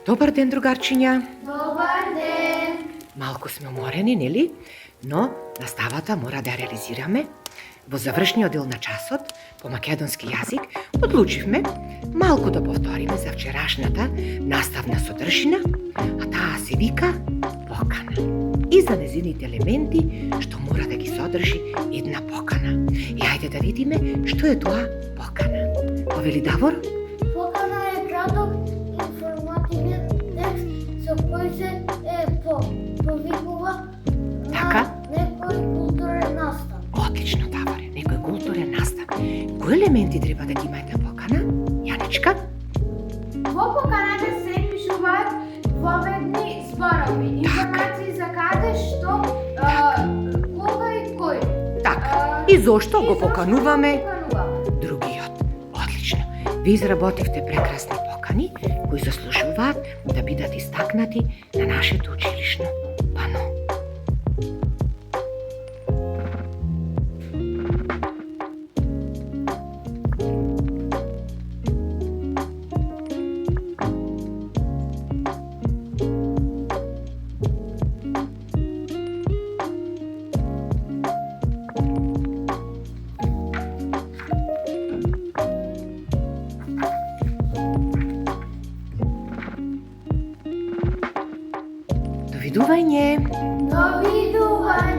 Добар ден, другарчиња. Добар ден! Малку сме уморени, нели? Но наставата мора да ја реализираме. Во завршниот дел на часот по македонски јазик одлучивме малку да повториме за вчерашната наставна содржина, а таа се вика покана. И за незините елементи што мора да ги содржи една покана. И ајде да видиме што е тоа покана. Повели Давор? Покана е краток информативен текст со кој се повикува Така? на некој културен настан. Отлично, Даворе, некој културен настан. Кои елементи треба да ги има една покана? Јаничка? Во поканата се пишуваат поведни зборови, информации за каде, што, кога и кој. Така. И зошто го покануваме Поканува. другиот? Отлично. Ви изработивте прекрасни покани кои заслужуваат да бидат истакнати на нашето училишно пано. Довидување! Довидување!